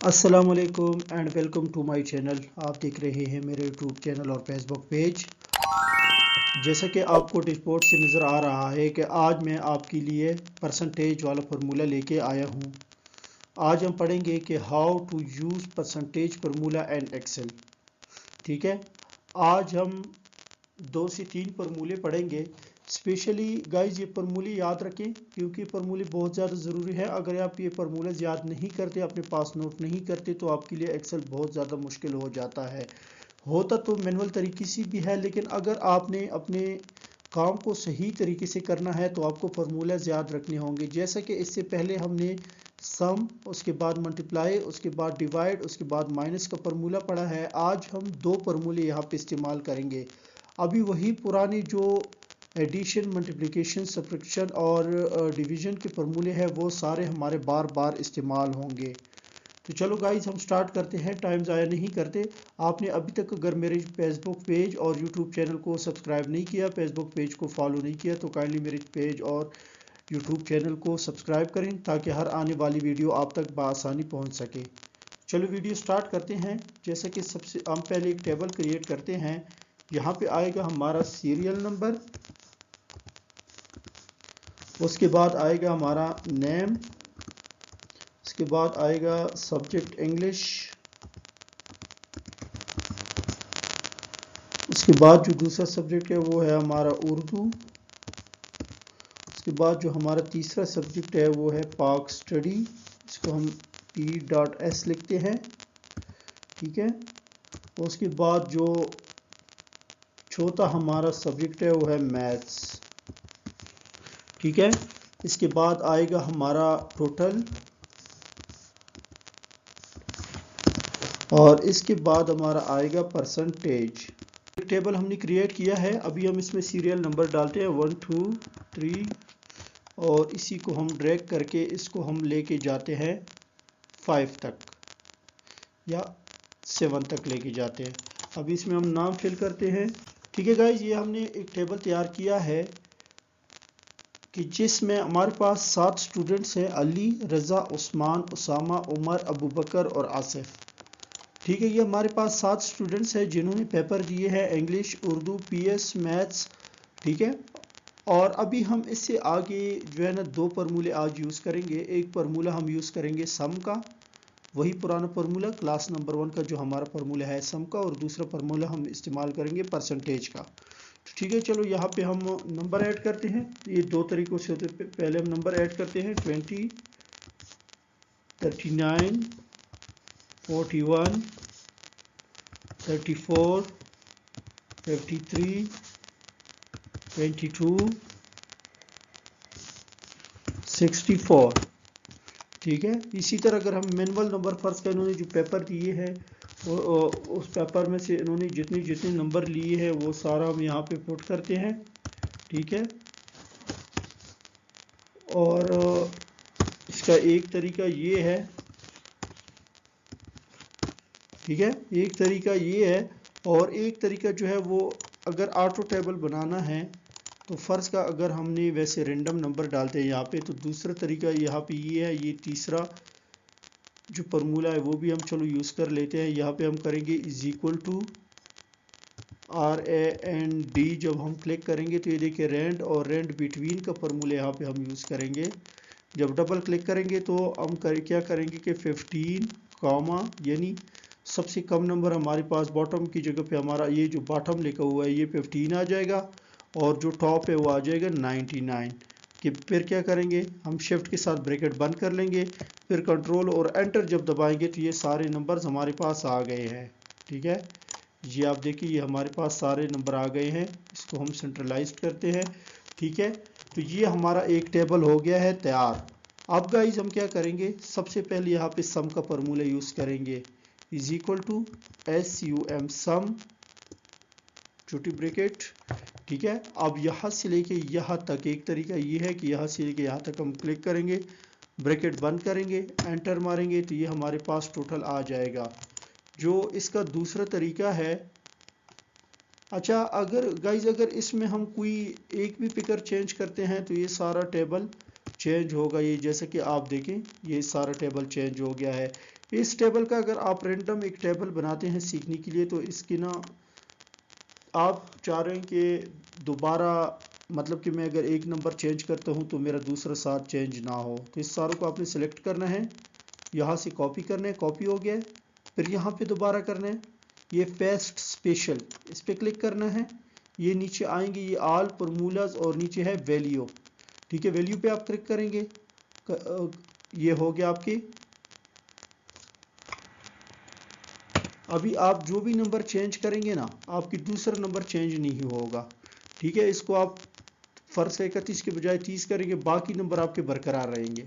अस्सलामुअलैकुम and welcome to my channel. आप देख रहे हैं मेरे यूट्यूब चैनल और फेसबुक पेज। जैसा कि आपको डिस्पोर्ट से नज़र आ रहा है कि आज मैं आपके लिए परसेंटेज वाला फार्मूला लेके आया हूँ। आज हम पढ़ेंगे कि how to use percentage formula and Excel. ठीक है, आज हम 2 से 3 फार्मूले पढ़ेंगे। स्पेशली गाइज ये फार्मूले याद रखें क्योंकि फार्मूले बहुत ज़्यादा ज़रूरी है। अगर आप ये फार्मूले याद नहीं करते, अपने पास नोट नहीं करते, तो आपके लिए एक्सेल बहुत ज़्यादा मुश्किल हो जाता है। होता तो मैनुअल तरीके से भी है, लेकिन अगर आपने अपने काम को सही तरीके से करना है तो आपको फार्मूलाज याद रखने होंगे। जैसा कि इससे पहले हमने सम, उसके बाद मल्टीप्लाई, उसके बाद डिवाइड, उसके बाद माइनस का फार्मूला पढ़ा है। आज हम 2 फार्मूले यहाँ पे इस्तेमाल करेंगे। अभी वही पुराने जो एडिशन, मल्टीप्लिकेशन, सब्ट्रैक्शन और डिवीज़न के फार्मूले हैं वो सारे हमारे बार बार इस्तेमाल होंगे। तो चलो गाइज हम स्टार्ट करते हैं, टाइम ज़ाया नहीं करते। आपने अभी तक अगर मेरे फेसबुक पेज और यूट्यूब चैनल को सब्सक्राइब नहीं किया, फेसबुक पेज को फॉलो नहीं किया, तो काइंडली मेरे पेज और यूट्यूब चैनल को सब्सक्राइब करें ताकि हर आने वाली वीडियो आप तक बआसानी पहुंच सके। चलो वीडियो स्टार्ट करते हैं। जैसे कि सबसे हम पहले एक टेबल क्रिएट करते हैं। यहाँ पे आएगा हमारा सीरियल नंबर, उसके बाद आएगा हमारा नेम, उसके बाद आएगा सब्जेक्ट इंग्लिश, उसके बाद जो दूसरा सब्जेक्ट है वो है हमारा उर्दू, उसके बाद जो हमारा तीसरा सब्जेक्ट है वो है पाक स्टडी, इसको हम P.S लिखते हैं। ठीक है, उसके बाद जो चौथा हमारा सब्जेक्ट है वो है मैथ्स। ठीक है, इसके बाद आएगा हमारा टोटल और इसके बाद हमारा आएगा परसेंटेज। एक टेबल हमने क्रिएट किया है। अभी हम इसमें सीरियल नंबर डालते हैं 1 2 3 और इसी को हम ड्रैग करके इसको हम लेके जाते हैं 5 तक या 7 तक लेके जाते हैं। अभी इसमें हम नाम फिल करते हैं। ठीक है गाइज, ये हमने एक टेबल तैयार किया है कि जिसमें हमारे पास 7 स्टूडेंट्स हैं, अली, रज़ा, उस्मान, उसामा, उमर, अबू बकर और आसिफ। ठीक है, ये हमारे पास 7 स्टूडेंट्स हैं जिन्होंने पेपर दिए हैं इंग्लिश, उर्दू, PS, मैथ्स। ठीक है, और अभी हम इससे आगे जो है ना 2 फार्मूले आज यूज़ करेंगे। एक फार्मूला हम यूज़ करेंगे सम का, वही पुराना फार्मूला क्लास नंबर 1 का जो हमारा फार्मूला है सम का, और दूसरा फार्मूला हम इस्तेमाल करेंगे परसेंटेज का। तो ठीक है, चलो यहाँ पे हम नंबर ऐड करते हैं। ये 2 तरीक़ों से होते हैं। पहले हम नंबर ऐड करते हैं 20, 39, 41, 34, 53, 22, 64। ठीक है, इसी तरह अगर हम मैनुअल नंबर फर्स्ट का इन्होंने जो पेपर दिए हैं उस पेपर में से इन्होंने जितने जितने नंबर लिए हैं वो सारा हम यहाँ पे पुट करते हैं। ठीक है, और इसका एक तरीका ये है। ठीक है, एक तरीका ये है, और एक तरीका जो है वो अगर ऑटो टेबल बनाना है तो फ़र्ज़ का अगर हमने वैसे रेंडम नंबर डालते हैं यहाँ पे, तो दूसरा तरीका यहाँ पे ये है। ये तीसरा जो फार्मूला है वो भी हम चलो यूज़ कर लेते हैं। यहाँ पे हम करेंगे इज इक्वल टू RAND। जब हम क्लिक करेंगे तो ये देखिए रेंड और रेंड बिटवीन का फार्मूला यहाँ पे हम यूज़ करेंगे। जब डबल क्लिक करेंगे तो हम क्या करेंगे कि 15 कॉमा, यानी सबसे कम नंबर हमारे पास बॉटम की जगह पे हमारा ये जो बॉटम लिखा हुआ है ये 15 आ जाएगा, और जो टॉप है वो आ जाएगा 99। कि फिर क्या करेंगे, हम शिफ्ट के साथ ब्रैकेट बंद कर लेंगे, फिर कंट्रोल और एंटर जब दबाएंगे तो ये सारे नंबर्स हमारे पास आ गए हैं। ठीक है, ये आप देखिए ये हमारे पास सारे नंबर आ गए हैं। इसको हम सेंट्रलाइज करते हैं। ठीक है, तो ये हमारा एक टेबल हो गया है तैयार। अब गाइज हम क्या करेंगे, सबसे पहले यहाँ पे सम का फार्मूला यूज़ करेंगे। इज इक्वल टू SUM सम, छोटी ब्रैकेट। ठीक है, अब यहाँ से लेके यहाँ तक एक तरीका ये है कि यहाँ से लेके यहाँ तक हम क्लिक करेंगे, ब्रैकेट बंद करेंगे, एंटर मारेंगे तो ये हमारे पास टोटल आ जाएगा। जो इसका दूसरा तरीका है, अच्छा अगर गाइज अगर इसमें हम कोई एक भी फिगर चेंज करते हैं तो ये सारा टेबल चेंज होगा। ये जैसे कि आप देखें ये सारा टेबल चेंज हो गया है। इस टेबल का अगर आप रैंडम एक टेबल बनाते हैं सीखने के लिए, तो इसकी ना आप चाह रहे हैं कि दोबारा, मतलब कि मैं अगर एक नंबर चेंज करता हूं तो मेरा दूसरा साथ चेंज ना हो, तो इस सारों को आपने सेलेक्ट करना है, यहाँ से कॉपी करना है, कॉपी हो गया, फिर यहाँ पे दोबारा करना है, ये पेस्ट स्पेशल इस पर क्लिक करना है, ये नीचे आएंगे, ये ऑल फॉर्मूलाज और नीचे है वैल्यू। ठीक है, वैल्यू पे आप क्लिक करेंगे, ये हो गया आपकी। अभी आप जो भी नंबर चेंज करेंगे ना, आपकी दूसरा नंबर चेंज नहीं होगा। ठीक है, इसको आप फर्ज से 31 के बजाय 30 करेंगे, बाकी नंबर आपके बरकरार रहेंगे।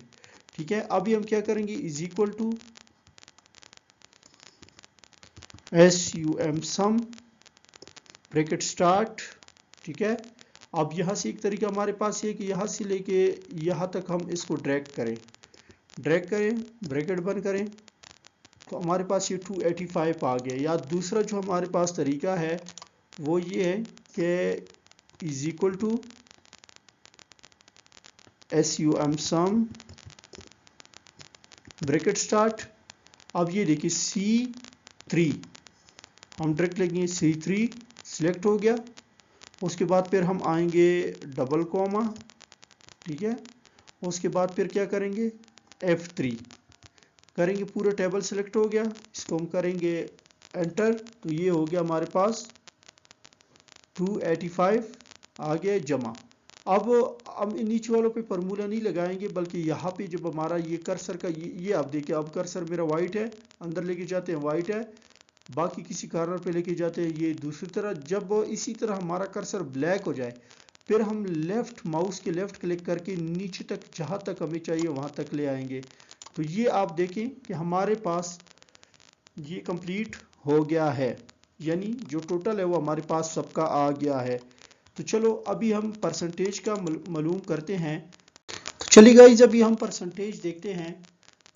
ठीक है, अभी हम क्या करेंगे, is equal to SUM sum bracket start. ठीक है, अब यहाँ से एक तरीका हमारे पास ये है कि यहाँ से लेके यहाँ तक हम इसको ड्रैग करें, ब्रैकेट बंद करें, तो हमारे पास ये 285 आ गया। या दूसरा जो हमारे पास तरीका है वो ये है कि is equal to SUM sum bracket start. अब ये देखिए C3, हम डायरेक्ट लेंगे C3, सिलेक्ट हो गया। उसके बाद फिर हम आएंगे डबल कॉमा, ठीक है, उसके बाद फिर क्या करेंगे, F3 करेंगे, पूरा टेबल सिलेक्ट हो गया, इसको हम करेंगे एंटर, तो ये हो गया हमारे पास 285 आ गया जमा। अब हम नीचे वालों पे फार्मूला नहीं लगाएंगे, बल्कि यहाँ पे जब हमारा ये कर्सर का ये आप देखिए, अब कर्सर मेरा वाइट है, अंदर लेके जाते हैं वाइट है, बाकी किसी कॉर्नर पे लेके जाते हैं ये दूसरी तरह। जब इसी तरह हमारा कर्सर ब्लैक हो जाए, फिर हम लेफ्ट माउस के लेफ्ट क्लिक करके नीचे तक जहाँ तक हमें चाहिए वहाँ तक ले आएंगे। तो ये आप देखें कि हमारे पास ये कंप्लीट हो गया है, यानी जो टोटल है वो हमारे पास सबका आ गया है। तो चलो अभी हम परसेंटेज का मालूम करते हैं। तो चलिए गाइस, अभी हम परसेंटेज देखते हैं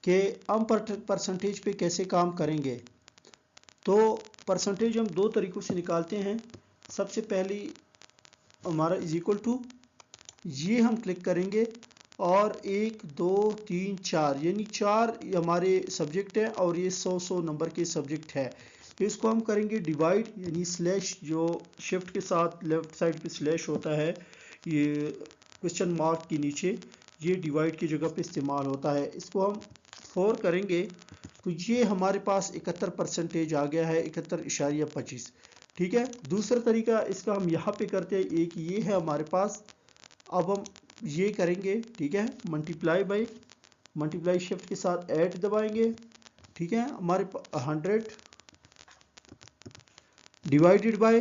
कि हम परसेंटेज पे कैसे काम करेंगे। तो परसेंटेज हम दो तरीक़ों से निकालते हैं। सबसे पहली हमारा इज इक्वल टू, ये हम क्लिक करेंगे और 1 2 3 4 यानी 4 हमारे सब्जेक्ट है और ये 100 नंबर के सब्जेक्ट है। इसको हम करेंगे डिवाइड, यानी स्लैश जो शिफ्ट के साथ लेफ्ट साइड पे स्लैश होता है, ये क्वेश्चन मार्क के नीचे, ये डिवाइड की जगह पे इस्तेमाल होता है। इसको हम 4 करेंगे तो ये हमारे पास 71% आ गया है, 71.25। ठीक है, दूसरा तरीका इसका हम यहाँ पे करते हैं, एक ये है हमारे पास। अब हम ये करेंगे, ठीक है, मल्टीप्लाई शिफ्ट के साथ ऐड दबाएंगे। ठीक है, हमारे 100 डिवाइडेड बाय,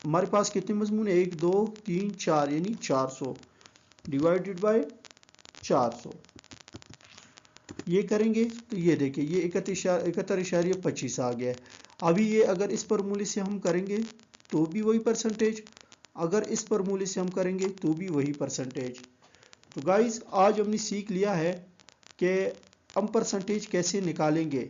हमारे पास कितने मजमून है, 1 2 3 4 यानी 400 डिवाइडेड बाय 400। ये करेंगे तो ये देखिए ये 71.25 आ गया है। अभी ये अगर इस फार्मूले से हम करेंगे तो भी वही परसेंटेज, अगर इस फार्मूले से हम करेंगे तो भी वही परसेंटेज। तो गाइस, आज हमने सीख लिया है कि हम परसेंटेज कैसे निकालेंगे।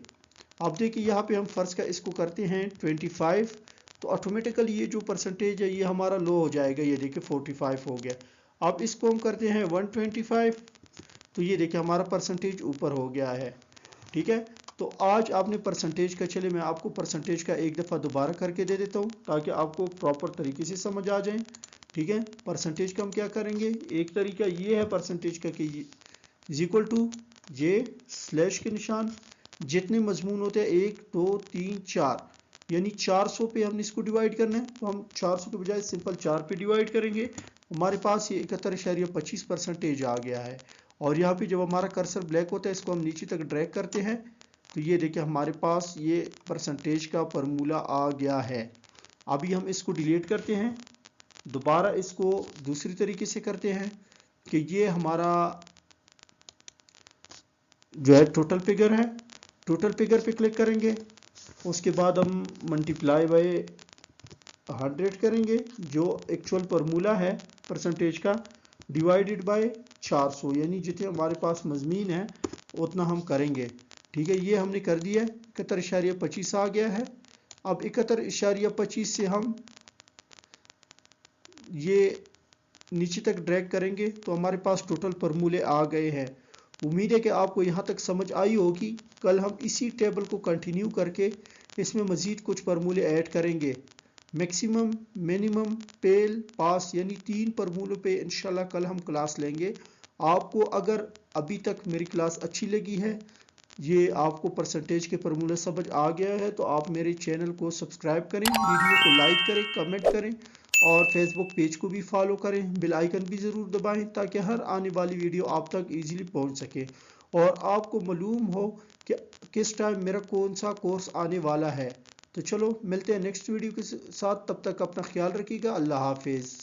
अब देखिए यहाँ पे हम फर्ज का इसको करते हैं 25, तो ऑटोमेटिकली ये जो परसेंटेज है ये हमारा लो हो जाएगा, ये देखिए 45 हो गया। अब इसको हम करते हैं 125, तो ये देखिए हमारा परसेंटेज ऊपर हो गया है। ठीक है, तो आज आपने परसेंटेज का, चले मैं आपको परसेंटेज का एक दफ़ा दोबारा करके दे देता हूँ ताकि आपको प्रॉपर तरीके से समझ आ जाए। ठीक है, परसेंटेज का हम क्या करेंगे, एक तरीका ये है परसेंटेज का कि इज इक्वल टू ये स्लैश के निशान, जितने मजमून होते हैं 1 2 3 4 यानी 400 पे हमने इसको डिवाइड करना है, तो हम 400 के बजाय सिंपल 4 पे डिवाइड करेंगे। हमारे पास ये 71.25% आ गया है। और यहाँ पे जब हमारा कर्सर ब्लैक होता है, इसको हम नीचे तक ड्रैग करते हैं, तो ये देखिए हमारे पास ये परसेंटेज का फार्मूला आ गया है। अभी हम इसको डिलीट करते हैं, दोबारा इसको दूसरी तरीके से करते हैं कि ये हमारा जो है टोटल फिगर है, टोटल फिगर पे क्लिक करेंगे, उसके बाद हम मल्टीप्लाई बाय 100 करेंगे जो एक्चुअल फार्मूला है परसेंटेज का, डिवाइडेड बाय 400 यानी जितने हमारे पास मजमीन है उतना हम करेंगे। ठीक है, ये हमने कर दिया, 71.25 आ गया है। अब 71.25 से हम ये नीचे तक ड्रैग करेंगे तो हमारे पास टोटल फार्मूले आ गए हैं। उम्मीद है कि आपको यहाँ तक समझ आई होगी। कल हम इसी टेबल को कंटिन्यू करके इसमें मज़ीद कुछ फार्मूले ऐड करेंगे। मैक्सिमम, मिनिमम, पेल, पास यानी 3 फार्मूलों पे इंशाल्लाह कल हम क्लास लेंगे। आपको अगर अभी तक मेरी क्लास अच्छी लगी है, ये आपको परसेंटेज के फार्मूले समझ आ गया है, तो आप मेरे चैनल को सब्सक्राइब करें, वीडियो को लाइक करें, कमेंट करें और फेसबुक पेज को भी फॉलो करें। बेल आइकन भी ज़रूर दबाएं ताकि हर आने वाली वीडियो आप तक इजीली पहुंच सके और आपको मालूम हो कि किस टाइम मेरा कौन सा कोर्स आने वाला है। तो चलो मिलते हैं नेक्स्ट वीडियो के साथ, तब तक अपना ख्याल रखिएगा। अल्लाह हाफिज़।